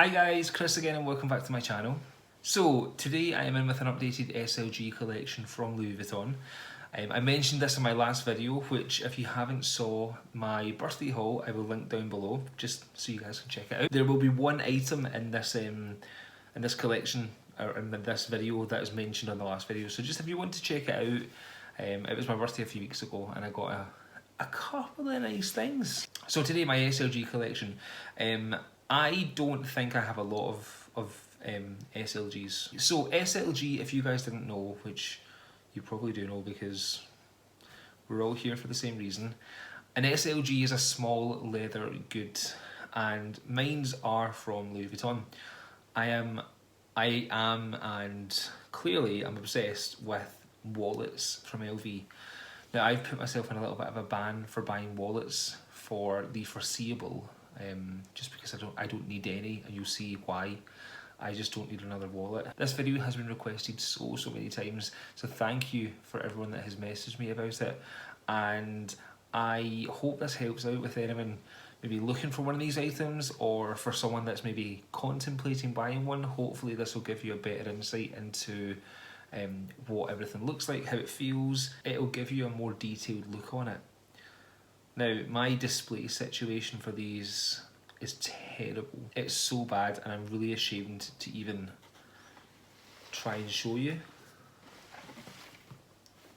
Hi guys, Chris again and welcome back to my channel. So today I am in with an updated SLG collection from Louis Vuitton. I mentioned this in my last video, which if you haven't saw my birthday haul, I will link down below just so you guys can check it out. There will be one item in this collection or in this video that is mentioned on the last video. So just if you want to check it out, it was my birthday a few weeks ago and I got a couple of nice things. So today my SLG collection. I don't think I have a lot of SLGs. So SLG, if you guys didn't know, which you probably do know because we're all here for the same reason, an SLG is a small leather good, and mines are from Louis Vuitton. I am, and clearly I'm obsessed with wallets from LV. Now I've put myself in a little bit of a ban for buying wallets for the foreseeable. Just because I don't need any, and you'll see why. I just don't need another wallet. This video has been requested so many times, so thank you for everyone that has messaged me about it, and I hope this helps out with anyone maybe looking for one of these items, or for someone that's maybe contemplating buying one. Hopefully this will give you a better insight into what everything looks like, how it feels. It'll give you a more detailed look on it. Now, my display situation for these is terrible. It's so bad and I'm really ashamed to even try and show you.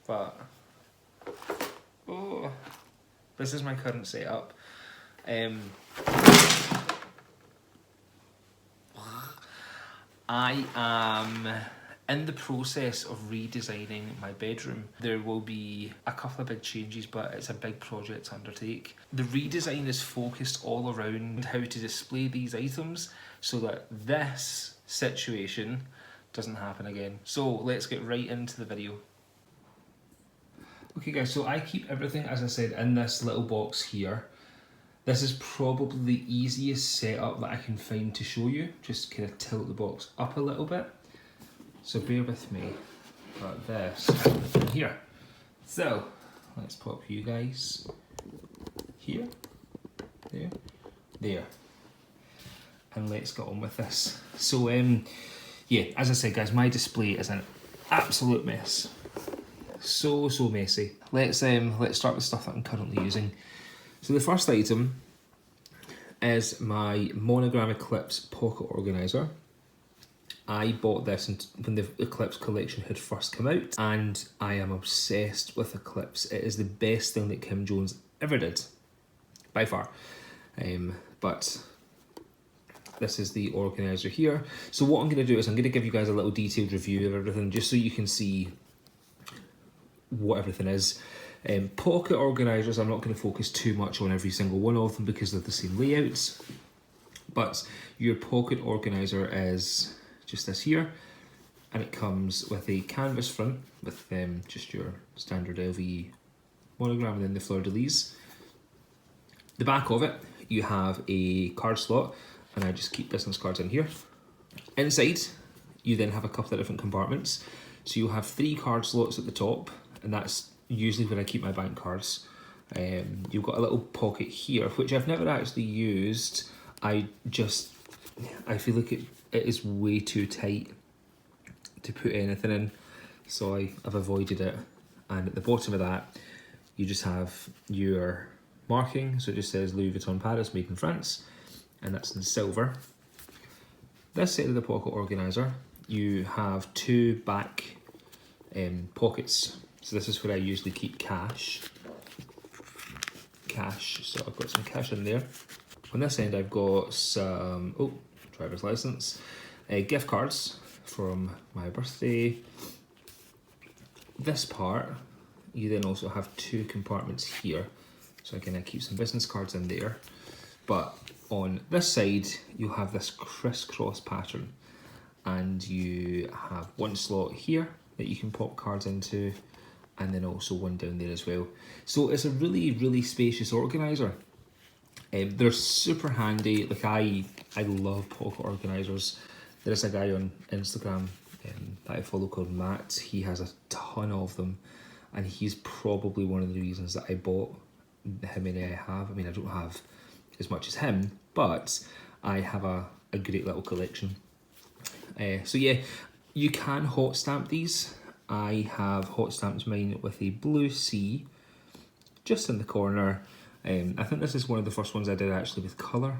But, oh, this is my current setup. I am in the process of redesigning my bedroom. There will be a couple of big changes, but it's a big project to undertake. The redesign is focused all around how to display these items so that this situation doesn't happen again. So let's get right into the video. Okay guys, so I keep everything, as I said, in this little box here. This is probably the easiest setup that I can find to show you. Just kind of tilt the box up a little bit. So bear with me, got this in here. So let's pop you guys here, there, and let's get on with this. So yeah, as I said guys, my display is an absolute mess. So messy. Let's start with stuff that I'm currently using. So the first item is my Monogram Eclipse pocket organiser. I bought this when the Eclipse collection had first come out, and I am obsessed with Eclipse. It is the best thing that Kim Jones ever did, by far. But this is the organiser here. So what I'm going to do is I'm going to give you guys a little detailed review of everything, just so you can see what everything is. Pocket organisers, I'm not going to focus too much on every single one of them because they're the same layouts. But your pocket organiser is just this here, and it comes with a canvas front with just your standard LV monogram and then the fleur-de-lis. The back of it, you have a card slot, and I just keep business cards in here. Inside, you then have a couple of different compartments. So you'll have 3 card slots at the top, and that's usually where I keep my bank cards. You've got a little pocket here, which I've never actually used. I feel like it is way too tight to put anything in, so I've avoided it. And at the bottom of that, you just have your marking, so it just says Louis Vuitton Paris, made in France, and that's in silver. This side of the pocket organiser, you have 2 back pockets. So this is where I usually keep cash. So I've got some cash in there. On this end, I've got some driver's license, gift cards from my birthday. This part, you then also have 2 compartments here, so again I keep some business cards in there. But on this side, you have this crisscross pattern, and you have 1 slot here that you can pop cards into, and then also 1 down there as well. So it's a really spacious organiser. They're super handy. Like I love pocket organisers. There's a guy on Instagram that I follow called Matt. He has a ton of them, and he's probably one of the reasons that I bought how many I have. I mean, I don't have as much as him, but I have a a great little collection. So yeah, you can hot stamp these. I have hot stamped mine with a blue C just in the corner. I think this is one of the first ones I did actually with colour,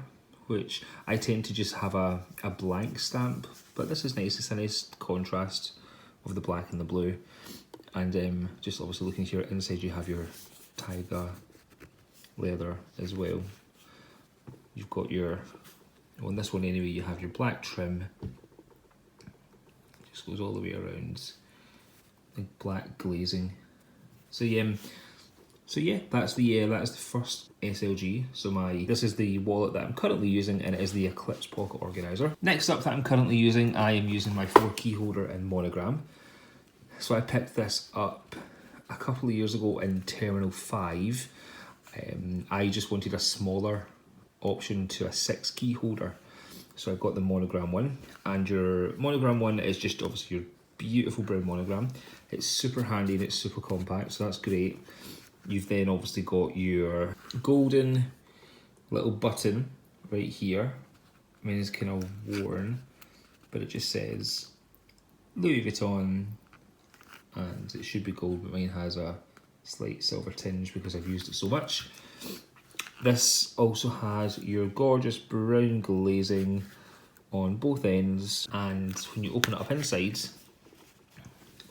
which I tend to just have a blank stamp, but this is nice. It's a nice contrast of the black and the blue. And just obviously looking here inside, you have your Taiga leather as well. You've got your, on this one anyway, you have your black trim. Just goes all the way around. Like black glazing. So yeah, that's the first SLG. So this is the wallet that I'm currently using, and it is the Eclipse pocket organizer. Next up that I'm currently using, I am using my 4 key holder in Monogram. So I picked this up a couple of years ago in Terminal 5. I just wanted a smaller option to a 6 key holder. So I got the Monogram one, and your Monogram one is just obviously your beautiful brown monogram. It's super handy and it's super compact, so that's great. You've then obviously got your golden little button right here. I mean, it's kind of worn, but it just says Louis Vuitton, and it should be gold, but mine has a slight silver tinge because I've used it so much. This also has your gorgeous brown glazing on both ends, and when you open it up inside,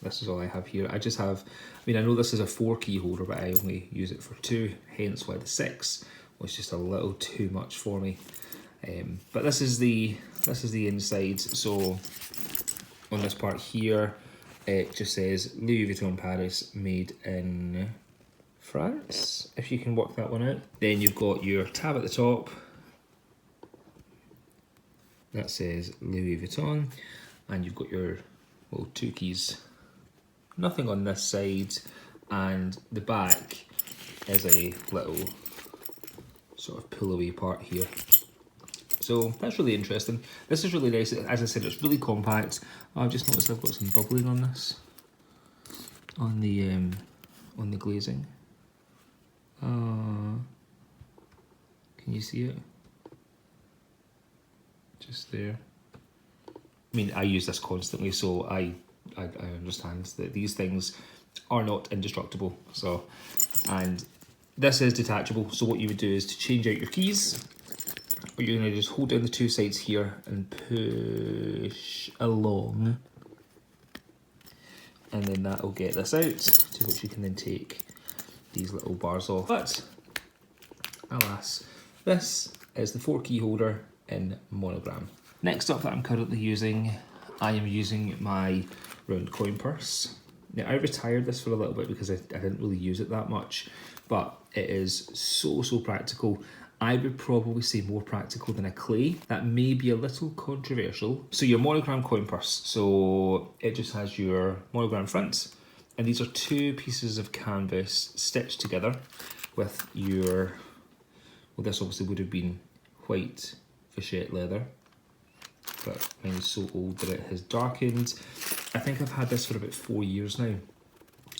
this is all I have here. I just have, I mean, I know this is a 4 key holder, but I only use it for 2, hence why the 6 was just a little too much for me. But this is the inside. So on this part here, it just says Louis Vuitton Paris, made in France, if you can work that one out. Then you've got your tab at the top that says Louis Vuitton, and you've got your little 2 keys. Nothing on this side, and the back is a little sort of pull away part here. So that's really interesting. This is really nice. As I said, it's really compact. I've just noticed I've got some bubbling on this, on the glazing. Can you see it? Just there. I mean, I use this constantly, so I understand that these things are not indestructible. So, and this is detachable. So what you would do is to change out your keys, you're going to just hold down the 2 sides here and push along, and then that will get this out, to which you can then take these little bars off. But alas, this is the 4 key holder in Monogram. Next up that I'm currently using, I am using my round coin purse. Now, I retired this for a little bit because I didn't really use it that much, but it is so practical. I would probably say more practical than a Clés. That may be a little controversial. So your Monogram coin purse, so it just has your Monogram front, and these are 2 pieces of canvas stitched together with your, well, this obviously would have been white vachette leather, but mine is so old that it has darkened. I think I've had this for about 4 years now,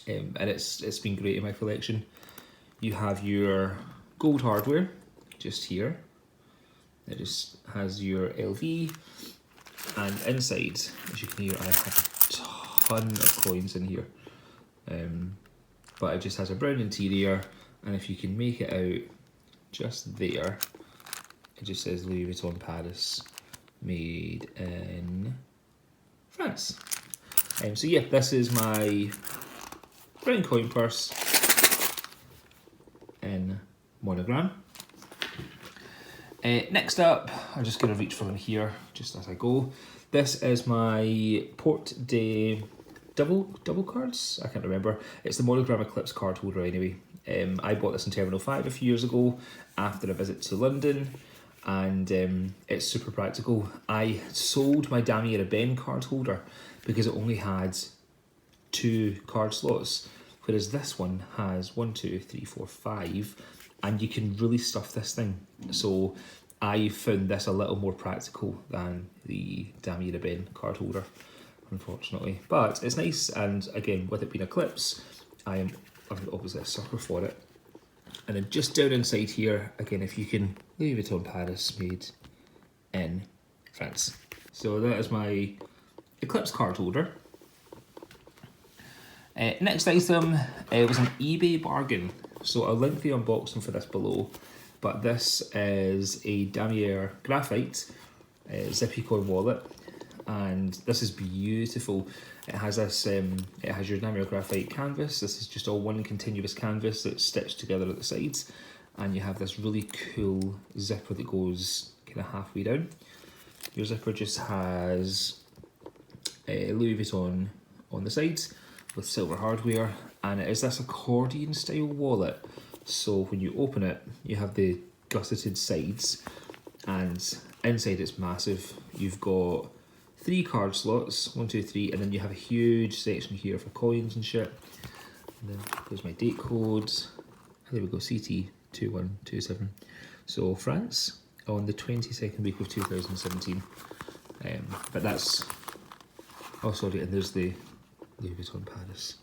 and it's been great in my collection. You have your gold hardware just here. It just has your LV, and inside, as you can hear, I have a ton of coins in here. But it just has a brown interior, and if you can make it out just there, it just says Louis Vuitton Paris, made in France. So yeah, this is my brown coin purse in Monogram. Next up, I'm just going to reach for them here just as I go. This is my Porte de double cards. I can't remember. It's the Monogram Eclipse card holder anyway. I bought this in Terminal 5 a few years ago after a visit to London, and it's super practical. I sold my Damier card holder because it only had 2 card slots, whereas this one has 1, 2, 3, 4, 5, and you can really stuff this thing. So I found this a little more practical than the Damier card holder, unfortunately. But it's nice, and again, with it being Eclipse, I'm obviously a sucker for it. And then just down inside here, again, if you can, Louis Vuitton Paris, made in France. So that is my Eclipse card holder. Next item was an eBay bargain. So I'll link the unboxing for this below. But this is a Damier Graphite Zippy coin wallet. And this is beautiful. It has this, it has your Damier Graphite canvas. This is just all one continuous canvas that's stitched together at the sides. And you have this really cool zipper that goes kind of halfway down. Your zipper just has Louis Vuitton on the sides with silver hardware, and it is this accordion style wallet. So when you open it, you have the gusseted sides, and inside it's massive. You've got 3 card slots, 1, 2, 3, and then you have a huge section here for coins and shit. And then there's my date codes. There we go, CT2127. So France on the 22nd week of 2017. But that's, oh sorry, and there's the Louis Vuitton Paris,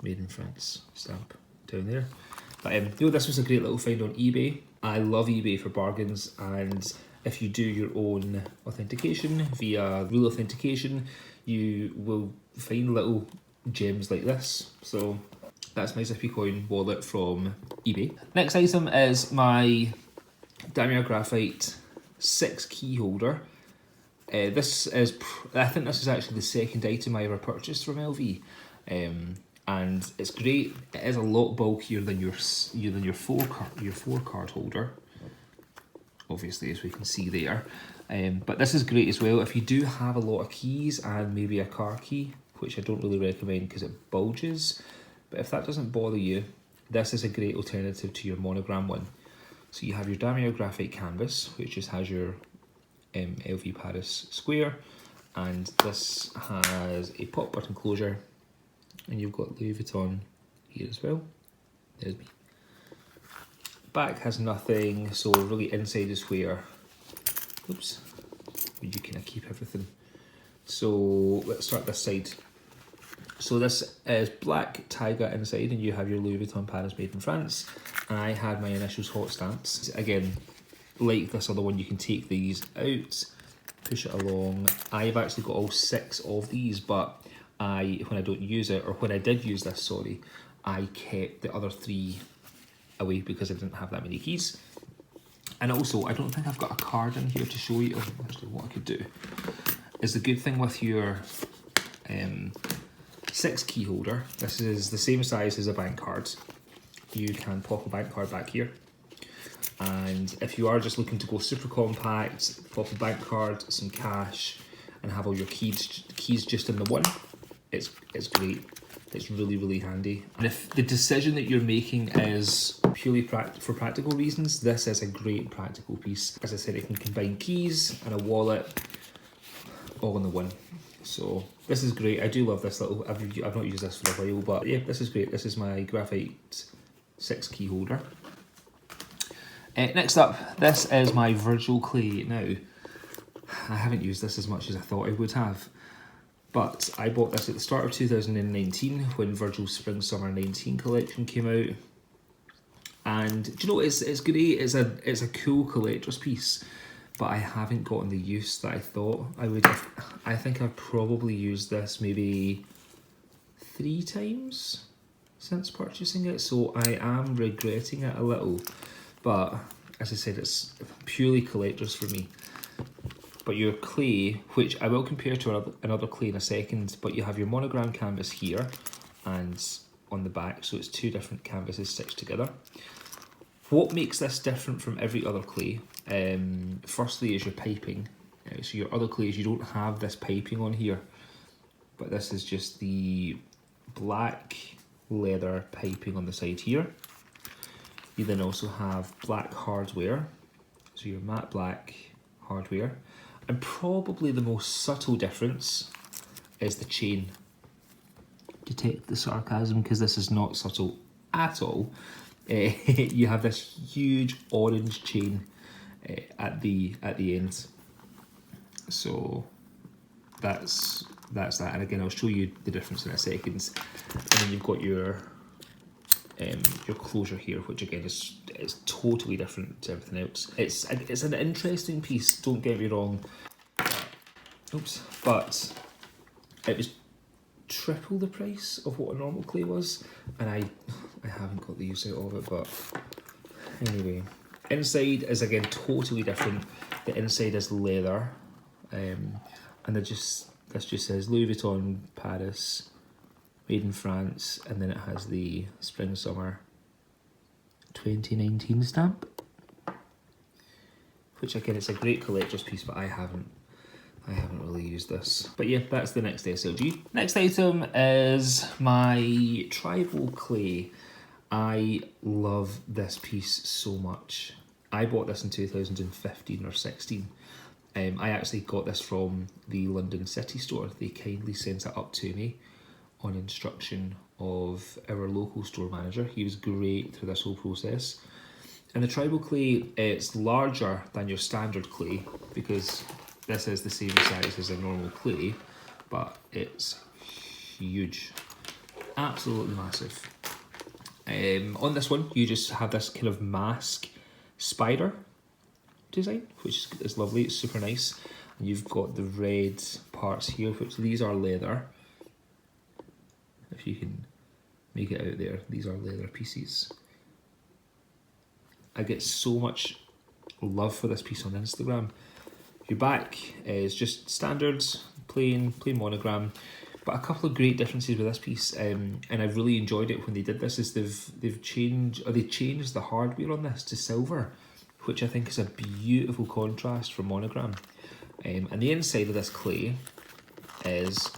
made in France stamp down there. But you know, this was a great little find on eBay. I love eBay for bargains, and if you do your own authentication via real authentication, you will find little gems like this. So that's my Zippy coin wallet from eBay. Next item is my Damier Graphite 6 key holder. This is, I think this is actually the second item I ever purchased from LV, and it's great. It is a lot bulkier than your 4 card holder, obviously, as we can see there. But this is great as well if you do have a lot of keys and maybe a car key, which I don't really recommend because it bulges. But if that doesn't bother you, this is a great alternative to your Monogram one. So you have your Damier Graphite canvas, which just has your LV Paris square, and this has a pop button closure, and you've got Louis Vuitton here as well. There's me. Back has nothing, so really inside is where, oops, you kind of keep everything. So let's start this side. So this is black Taiga inside, and you have your Louis Vuitton Paris made in France. And I had my initials hot stamps. Again, like this other one, you can take these out, push it along. I've actually got all 6 of these, but when I don't use it, or when I did use this, sorry, I kept the other 3 away because I didn't have that many keys. And also, I don't think I've got a card in here to show you. Actually, what I could do is, the good thing with your 6 key holder, this is the same size as a bank card. You can pop a bank card back here. And if you are just looking to go super compact, pop a bank card, some cash, and have all your keys just in the one, it's great. It's really, really handy. And if the decision that you're making is purely for practical reasons, this is a great practical piece. As I said, it can combine keys and a wallet all in the one. So this is great. I do love this little, I've not used this for a while, but yeah, this is great. This is my Graphite 6 key holder. Next up, this is my Virgil clay. Now, I haven't used this as much as I thought I would have, but I bought this at the start of 2019 when Virgil's Spring Summer 19 collection came out. And do you know, it's great, it's a cool collector's piece, but I haven't gotten the use that I thought I would have. I think I've probably used this maybe 3 times since purchasing it, so I am regretting it a little. But as I said, it's purely collectors for me. But your clay, which I will compare to another clay in a second, but you have your Monogram canvas here and on the back, so it's 2 different canvases stitched together. What makes this different from every other clay, firstly, is your piping. So your other clays, you don't have this piping on here, but this is just the black leather piping on the side here. You then also have black hardware, so your matte black hardware. And probably the most subtle difference is the chain. Detect the sarcasm, because this is not subtle at all. You have this huge orange chain at the end. So that's that. And again, I'll show you the difference in a second. And then you've got your closure here, which again is it's totally different to everything else. It's an interesting piece, don't get me wrong. Oops, but it was triple the price of what a normal clay was, and I haven't got the use out of it, but anyway. Inside is again totally different. The inside is leather, and this just says Louis Vuitton Paris, made in France, and then it has the Spring Summer 2019 stamp, which again, it's a great collector's piece, but I haven't really used this. But yeah, that's the next SLG. Next item is my tribal clay. I love this piece so much. I bought this in 2015 or 16. I actually got this from the London City store. They kindly sent it up to me on instruction of our local store manager. He was great through this whole process. And the tribal clay, it's larger than your standard clay because this is the same size as a normal clay, but it's huge, absolutely massive. On this one, you just have this kind of mask spider design, which is lovely, it's super nice. And you've got the red parts here, which these are leather. If you can make it out there, these are leather pieces. I get so much love for this piece on Instagram. Your back is just standard, plain monogram, but a couple of great differences with this piece, and I've really enjoyed it when they did this, is they changed the hardware on this to silver, which I think is a beautiful contrast for monogram. And the inside of this clay is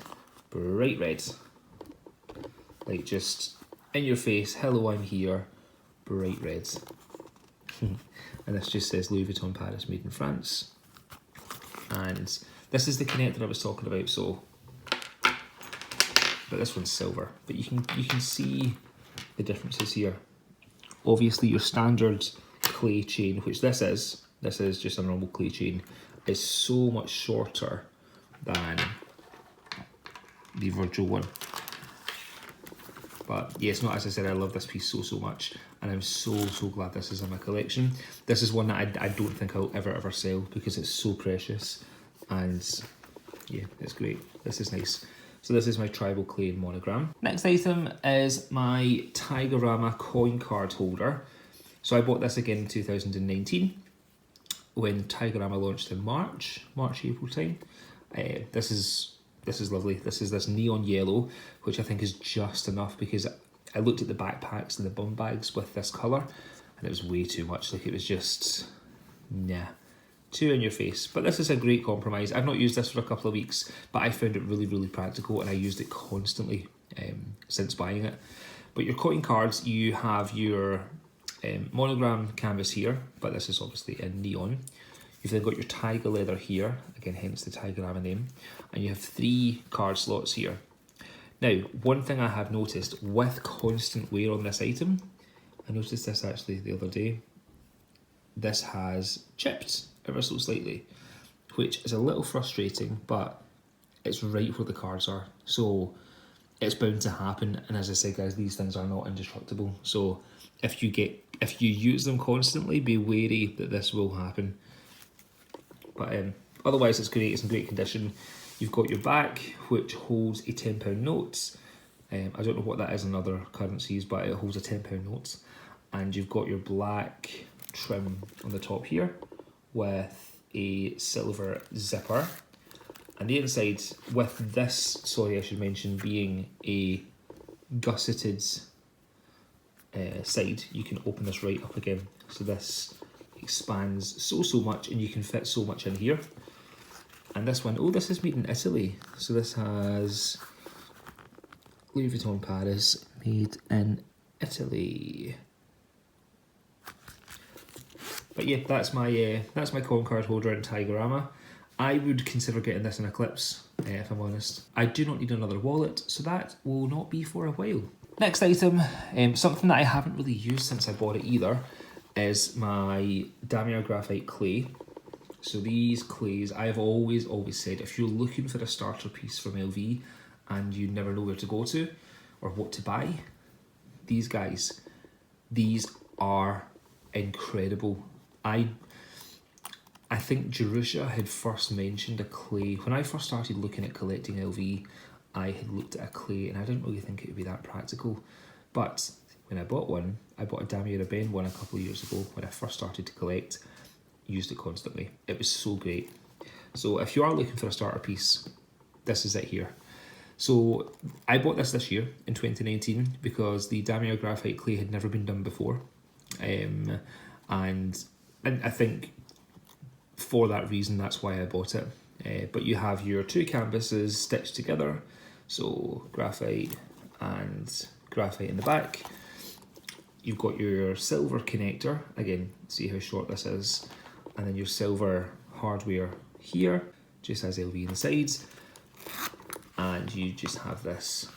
bright red, like just in your face, hello, I'm here, bright red. And this just says Louis Vuitton Paris, made in France. And this is the connector I was talking about, so, but this one's silver. But you can see the differences here. Obviously your standard clay chain, which this is just a normal clay chain, is so much shorter than the Virgil one. But yes, no, as I said, I love this piece so much, and I'm so glad this is in my collection. This is one that I don't think I'll ever sell because it's so precious, and yeah, it's great. This is nice. So this is my tribal clay and monogram. Next item is my Taigarama coin card holder. So I bought this again in 2019 when Taigarama launched in March, April time. This is lovely. This is this neon yellow, which I think is just enough, because I looked at the backpacks and the bum bags with this colour and it was way too much. Like, it was just, nah, too in your face. But this is a great compromise. I've not used this for a couple of weeks, but I found it really practical, and I used it constantly since buying it. But your coin cards, you have your monogram canvas here, but this is obviously in neon. You've then got your tiger leather here, again, hence the Taigarama name, and you have 3 card slots here. Now, one thing I have noticed with constant wear on this item, I noticed this actually the other day, this has chipped ever so slightly, which is a little frustrating, but it's right where the cards are, so it's bound to happen. And as I said, guys, these things are not indestructible, so if you use them constantly, be wary that this will happen. But otherwise, it's great. It's in great condition. You've got your back, which holds a £10 note. I don't know what that is in other currencies, but it holds a £10 note. And you've got your black trim on the top here with a silver zipper. And the inside, with this, sorry, I should mention, being a gusseted side, you can open this right up again. So this expands so much, and you can fit so much in here. And this one, oh, this is made in Italy, so this has Louis Vuitton Paris, made in Italy. But yeah, that's my coin card holder in Taigarama. I would consider getting this in Eclipse, if I'm honest. I do not need another wallet, so that will not be for a while. Next item, something that I haven't really used since I bought it either, is my Damier Graphite clay. So these clays, I've always said, if you're looking for a starter piece from LV and you never know where to go to or what to buy, these guys, these are incredible. I think Jerusha had first mentioned a Clés. When I first started looking at collecting LV, I had looked at a Clés and I didn't really think it would be that practical. But when I bought one, I bought a Damier one a couple of years ago when I first started to collect, used it constantly. It was so great. So if you are looking for a starter piece, this is it here. So I bought this year in 2019 because the Damier Graphite Clés had never been done before. And I think for that reason, that's why I bought it. But you have your two canvases stitched together, so graphite and graphite in the back. You've got your silver connector, again, see how short this is, and then your silver hardware here, just has LV in the sides, and you just have this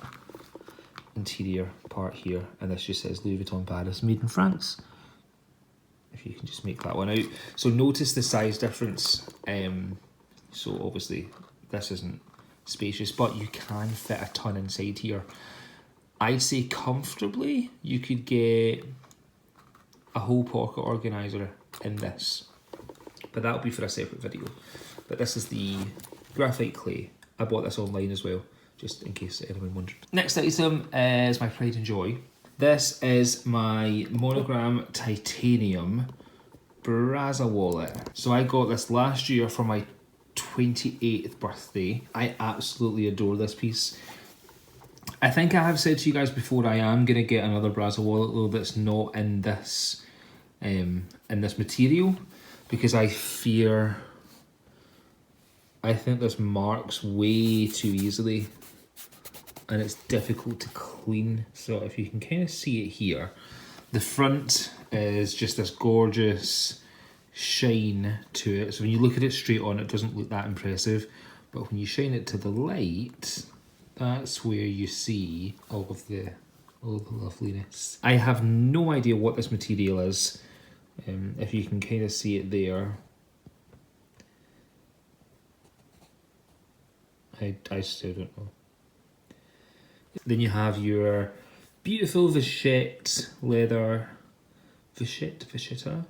interior part here, and this just says Louis Vuitton Paris, made in France. If you can just make that one out. So notice the size difference. So obviously this isn't spacious, but you can fit a ton inside here. I'd say comfortably you could get a whole pocket organiser in this, but that'll be for a separate video. But this is the Graphite Clés. I bought this online as well, just in case anyone wondered. Next item is my pride and joy. This is my Monogram Titanium Brazza wallet. So I got this last year for my 28th birthday. I absolutely adore this piece. I think I have said to you guys before, I am going to get another Brazza wallet though that's not in this material, because I think this marks way too easily and it's difficult to clean. So if you can kind of see it here, the front is just this gorgeous shine to it. So when you look at it straight on, it doesn't look that impressive, but when you shine it to the light, that's where you see all the loveliness. I have no idea what this material is. If you can kind of see it there, I still don't know. Then you have your beautiful Vachette leather, Vachetta.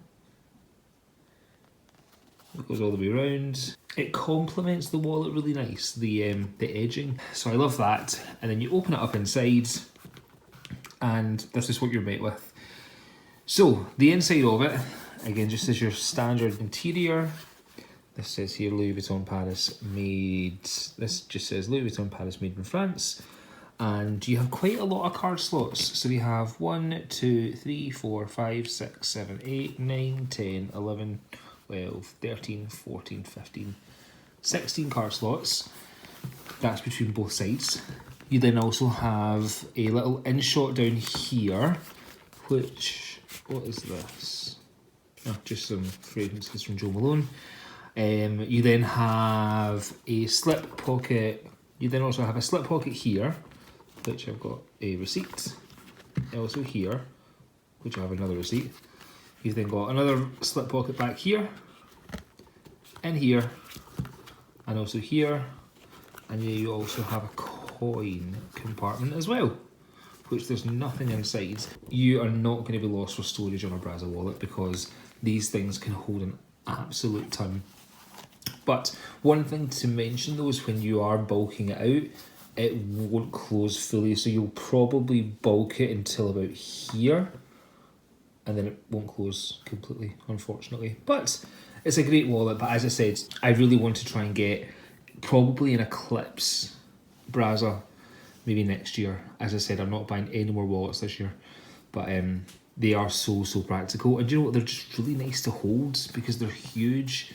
It goes all the way around. It complements the wallet really nice, the edging. So I love that. And then you open it up inside, and this is what you're met with. So the inside of it, again, just as your standard interior. This says here Louis Vuitton Paris made. This just says Louis Vuitton Paris made in France. And you have quite a lot of card slots. So we have 1, 2, 3, 4, 5, 6, 7, 8, 9, 10, 11, 12, 13, 14, 15, 16 card slots. That's between both sides. You then also have a little inshot down here, which, what is this? Oh, just some fragrances from Jo Malone. You then have a slip pocket. You then also have a slip pocket here, which I've got a receipt. Also here, which I have another receipt. You've then got another slip pocket back here, and here, and also here. And you also have a coin compartment as well, which there's nothing inside. You are not going to be lost for storage on a Brazza wallet because these things can hold an absolute ton. But one thing to mention though is when you are bulking it out, it won't close fully, so you'll probably bulk it until about here, and then it won't close completely, unfortunately. But it's a great wallet. But as I said, I really want to try and get probably an Eclipse Brazza maybe next year. As I said, I'm not buying any more wallets this year, but they are so practical, and you know what, they're just really nice to hold because they're huge.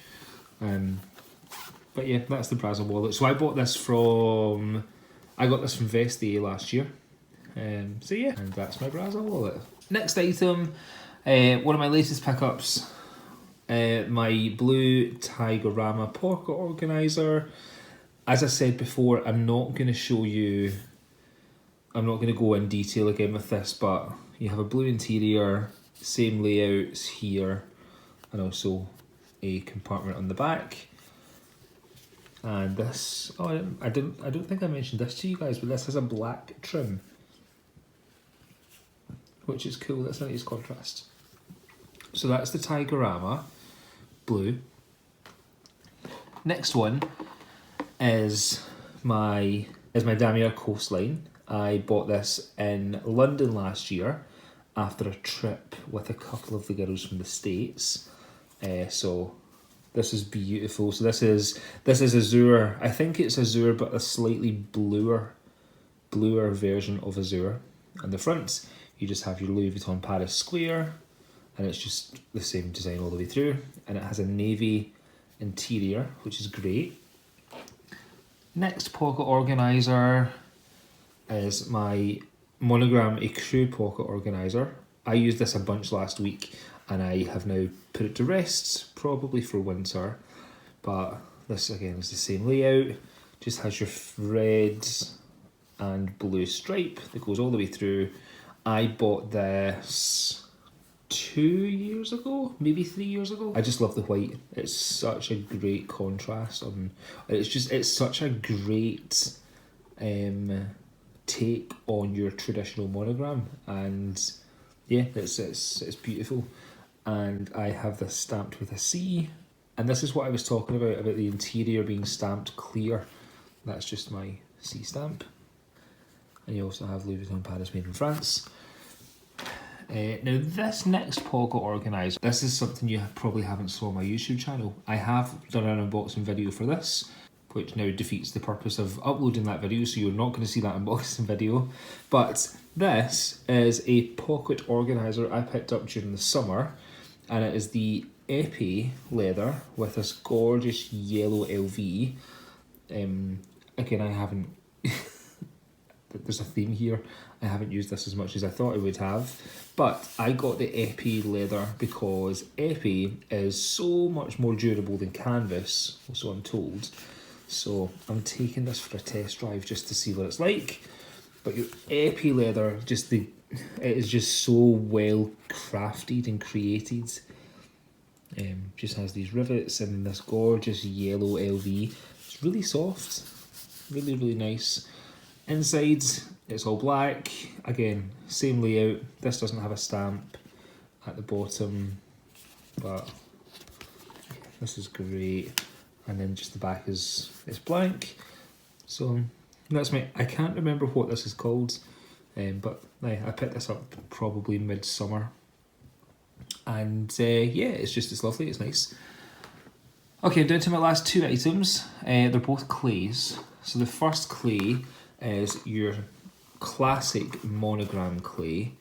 But yeah, that's the Brazza wallet. So I got this from Vestiaire last year. So yeah, and that's my Brazza wallet. Next item, one of my latest pickups, my blue Taigarama pocket organiser. As I said before, I'm not going to go in detail again with this, but you have a blue interior, same layouts here, and also a compartment on the back. And this, I don't think I mentioned this to you guys, but this has a black trim, which is cool. That's a nice contrast. So that's the Taigarama blue. Next one is my Damier Coastline. I bought this in London last year after a trip with a couple of the girls from the States. So this is beautiful. So this is Azure. I think it's Azure, but a slightly bluer version of Azure. And the front, you just have your Louis Vuitton Paris square, and it's just the same design all the way through. And it has a navy interior, which is great. Next pocket organiser is my Monogram Ecru pocket organiser. I used this a bunch last week and I have now put it to rest, probably for winter. But this again is the same layout, just has your red and blue stripe that goes all the way through. I bought this 2 years ago, maybe 3 years ago. I just love the white. It's such a great contrast on. It's such a great take on your traditional monogram, and yeah, it's beautiful. And I have this stamped with a C, and this is what I was talking about the interior being stamped clear. That's just my C stamp. And you also have Louis Vuitton Paris made in France. Now this next pocket organiser, this is something you probably haven't saw on my YouTube channel. I have done an unboxing video for this, which now defeats the purpose of uploading that video, so you're not going to see that unboxing video. But this is a pocket organiser I picked up during the summer, and it is the Epi leather with this gorgeous yellow LV. Again, I haven't... There's a theme here. I haven't used this as much as I thought I would have, but I got the Epi leather because Epi is so much more durable than canvas, so I'm told. So I'm taking this for a test drive just to see what it's like. But your Epi leather, it is just so well crafted and created. Just has these rivets and this gorgeous yellow LV. It's really soft, really, really nice. Inside, it's all black. Again, same layout. This doesn't have a stamp at the bottom, but this is great. And then just the back is blank. So that's I can't remember what this is called, but I picked this up probably midsummer. And yeah, it's lovely, it's nice. Okay, down to my last two items. They're both Clés. So the first clay is your classic monogram clay.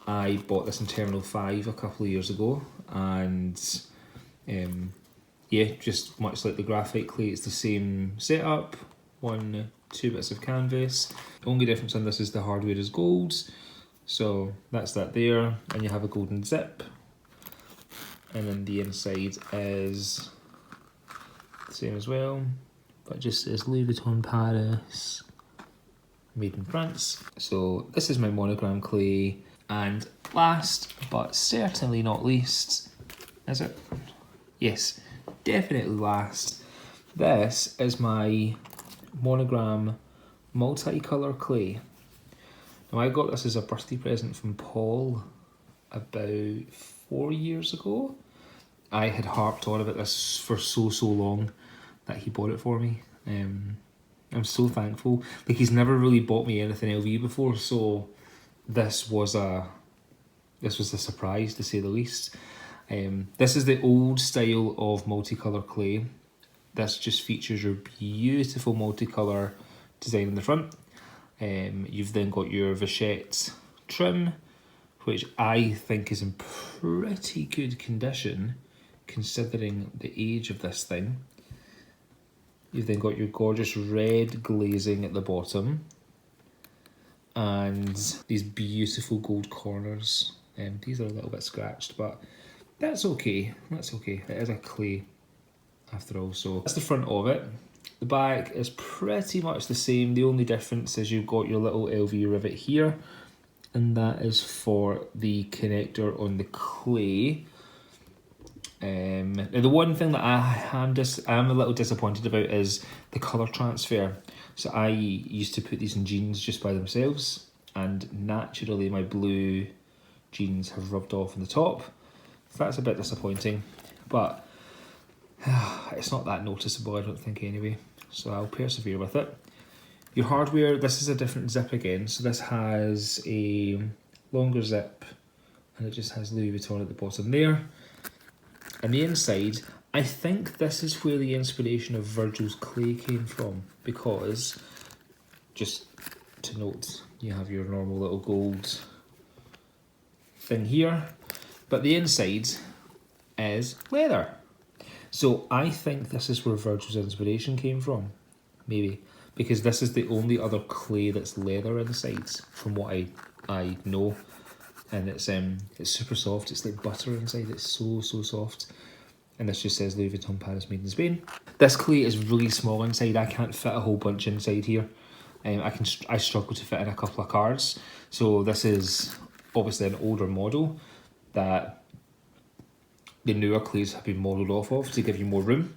I bought this in Terminal 5 a couple of years ago, and yeah, just much like the graphite clay, it's the same setup, 2 bits of canvas. The only difference on this is the hardware is gold, so that's that there, and you have a golden zip, and then the inside is the same as well, but just says Louis Vuitton Paris made in France. So this is my monogram clay, and last but certainly not least, is it? Yes, definitely last. This is my monogram multicolor clay. Now I got this as a birthday present from Paul about 4 years ago. I had harped on about this for so long that he bought it for me. I'm so thankful. Like, he's never really bought me anything LV before, so this was a surprise to say the least. This is the old style of multicolour clay. This just features your beautiful multicolour design in the front. You've then got your vachette trim, which I think is in pretty good condition considering the age of this thing. You've then got your gorgeous red glazing at the bottom, and these beautiful gold corners. These are a little bit scratched, but that's okay. That's okay. It is a clay after all. So that's the front of it. The back is pretty much the same. The only difference is you've got your little LV rivet here, and that is for the connector on the clay. Now the one thing that I am a little disappointed about is the colour transfer. So I used to put these in jeans just by themselves, and naturally my blue jeans have rubbed off on the top. So that's a bit disappointing, but it's not that noticeable, I don't think, anyway. So I'll persevere with it. Your hardware, this is a different zip again. So this has a longer zip and it just has Louis Vuitton at the bottom there. And the inside, I think this is where the inspiration of Virgil's Clés came from, because, just to note, you have your normal little gold thing here, but the inside is leather. So I think this is where Virgil's inspiration came from, maybe, because this is the only other clay that's leather inside, from what I know, and it's super soft. It's like butter inside. It's so soft, and this just says Louis Vuitton Paris made in Spain. This clay is really small inside. I can't fit a whole bunch inside here. I struggle to fit in a couple of cards. So this is obviously an older model that the newer clays have been modelled off of to give you more room.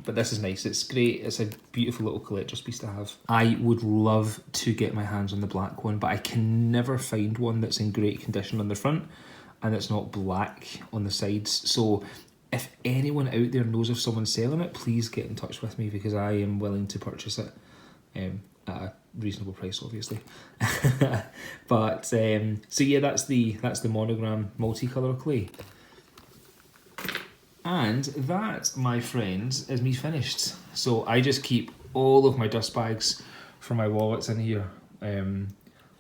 But this is nice, it's great, it's a beautiful little collector's piece to have. I would love to get my hands on the black one, but I can never find one that's in great condition on the front and it's not black on the sides. So if anyone out there knows of someone selling it, please get in touch with me, because I am willing to purchase it at a reasonable price, obviously. But so yeah, that's the Monogram Multicolor clay. And that, my friends, is me finished. So I just keep all of my dust bags for my wallets in here. I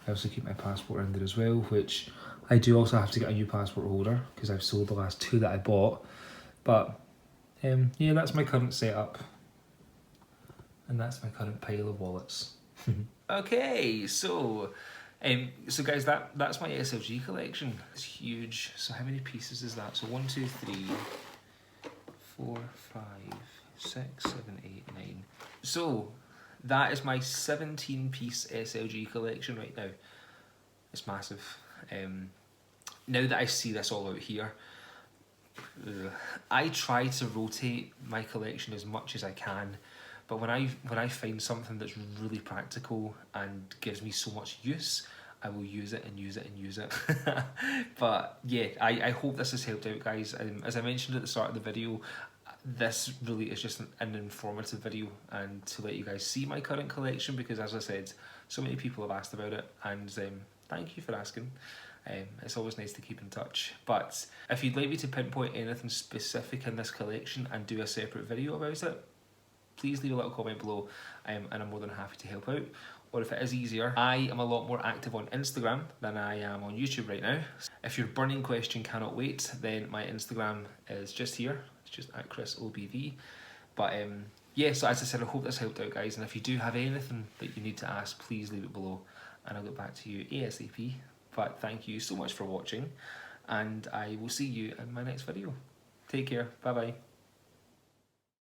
also keep my passport in there as well, which I do also have to get a new passport holder because I've sold the last two that I bought. But yeah, that's my current setup. And that's my current pile of wallets. Okay, so guys, that's my SLG collection. It's huge. So how many pieces is that? So 1, 2, 3, 4, 5, 6, 7, 8, 9. So that is my 17-piece SLG collection right now. It's massive. Now that I see this all out here, I try to rotate my collection as much as I can, but when I find something that's really practical and gives me so much use, I will use it and use it and use it. But yeah, I hope this has helped out, guys. As I mentioned at the start of the video, this really is just an informative video and to let you guys see my current collection, because as I said, so many people have asked about it, and thank you for asking. It's always nice to keep in touch. But if you'd like me to pinpoint anything specific in this collection and do a separate video about it, please leave a little comment below, and I'm more than happy to help out. Or if it is easier, I am a lot more active on Instagram than I am on YouTube right now. If your burning question cannot wait, then my Instagram is just here. It's just at ChrisOBV. But yeah, so as I said, I hope this helped out, guys. And if you do have anything that you need to ask, please leave it below and I'll get back to you ASAP. But thank you so much for watching, and I will see you in my next video. Take care. Bye bye.